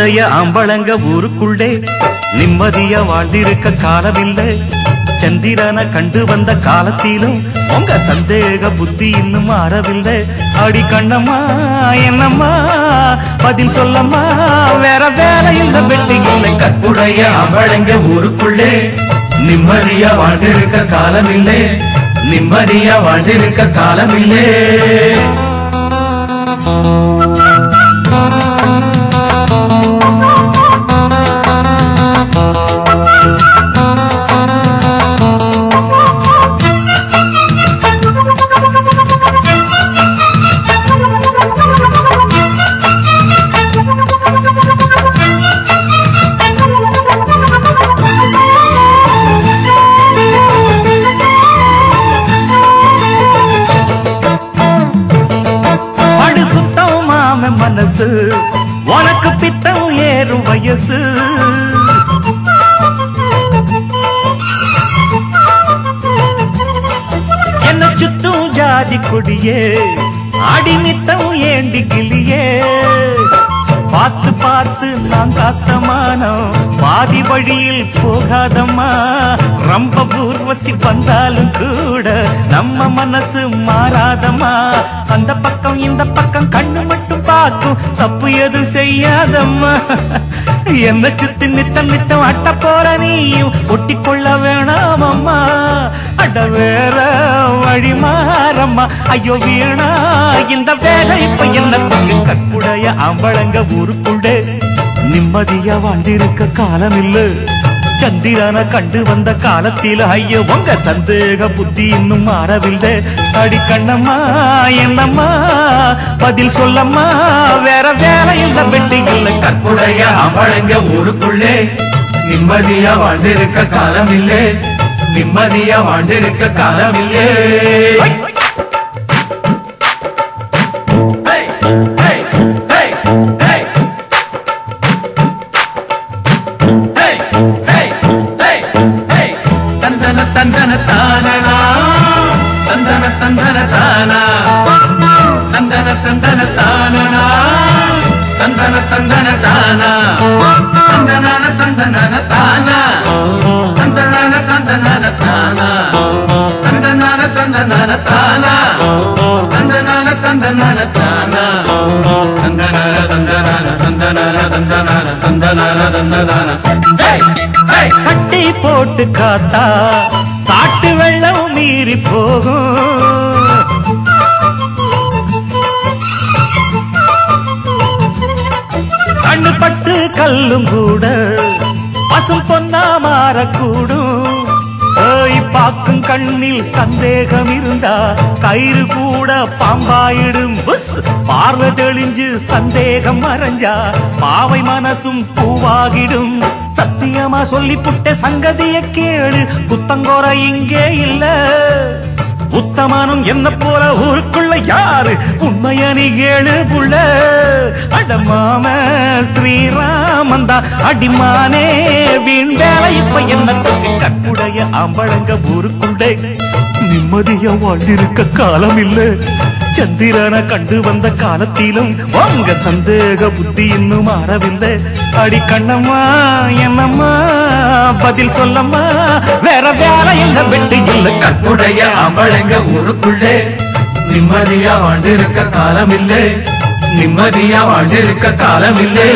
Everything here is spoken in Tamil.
கற்புடைய அம்பளங்க ஊருக்குள்ளே நிம்மதியா வாழ்ந்திருக்க காலமில்லை. சந்திரனை கண்டு வந்த காலத்திலும் உங்க சந்தேக புத்தி இன்னும் மாறவில்லை. அடி கண்ணம்மா என்னம்மா பதில் சொல்லம்மா, வேற வேலை இல்ல வெட்டி இல்லை. கற்புடைய அம்பளங்க ஊருக்குள்ளே நிம்மதியா வாழ்ந்திருக்க காலமில்லை, நிம்மதியா வாழ்ந்திருக்க காலமில்லை. மனசு உனக்கு பித்தம் ஏறும் வயசு, என்ன சுத்தும் ஜாதி கொடியே அடிமித்தம் ஏண்டி கிளியே. பார்த்து பார்த்து நான் காத்தமானோம் பாதி வழியில் போகாதம்மா. ரொம்ப ஊர்வசி வந்தாலும் கூட நம்ம மனசு மாறாதம்மா. அந்த பக்கம் இந்த பக்கம் கண்ணு மட்டும் பார்க்கும், தப்பு எதுவும் செய்யாதம்மா. என்ன சுத்தி நித்தம் நித்தம் அட்ட போற நீயும் ஒட்டிக்கொள்ள வேணாமம்மா. அட வேற வழி மாறம்மா, ஐயோ வீணா இந்த வேலை இப்ப என்ன. கற்புடைய அம்பளங்க ஊருக்குள்ளே நிம்மதியா வாழ்ந்திருக்க காலமில்ல. சந்திரனை கண்டு வந்த காலத்தில ஐயோ உங்க சந்தேக புத்தி இன்னும் மாறவில்லை. அடி கண்ணம்மா என்னம்மா பதில் சொல்லம்மா, வேற வேலை இல்ல வெட்டி இல்லை. கற்புடைய அம்பளங்க ஊருக்குள்ளே நிம்மதியா வாழ்ந்திருக்க காலமில்லை, நிம்மதியா வாழ்ந்திருக்க காலமில்லை. தந்தன தானா தந்தன தந்தன தானா தந்தன தந்தன தானா தந்தன தந்தன தானா தந்தன தந்தன தானா தந்தன தந்தன தானா தந்தன தந்தன தானா தந்தன தந்தன தானா தந்தன தந்தன தந்தன தந்தன தந்தன தந்தன. கட்டி போட்டு காத்தா காட்டு வெள்ளம் மீறி போகும். கண்ணு பட்டு கல்லும் கூட பசும் பொன்னா மாறக்கூடும். பார்க்கும் கண்ணில் சந்தேகம் இருந்தா கயிறு கூட பாம்பாயிடும். பார்வை தெளிஞ்சு சந்தேகம் மறைஞ்சா பாவை மனசும் பூவாகிடும். சத்தியமா சொல்லி புட்ட சங்கதிய கேளு, குத்தங்கோர இங்கே இல்ல. உத்தமானும் என்ன போல ஊருக்குள்ள யாரு உண்மைய நீ கேளு புள்ள. அடமாம ஸ்ரீராமந்தா அடிமானே வீண் வேலை இப்ப என்ன. கற்புடைய அம்பளங்க ஊருக்குள்ளே நிம்மதியா வாழ்ந்திருக்க காலம் இல்ல. சந்திரனை கண்டு வந்த காலத்திலும் உங்க சந்தேக புத்தி இன்னும் மாறவில்லை. அடி கண்ணம்மா என்னம்மா பதில் சொல்லம்மா, வேற வேலை இல்ல வெட்டி இல்ல. கற்புடைய அம்பளங்க ஊருக்குள்ளே நிம்மதியா வாழ்ந்திருக்க காலமில்லை, நிம்மதியா வாழ்ந்திருக்க காலமில்லை.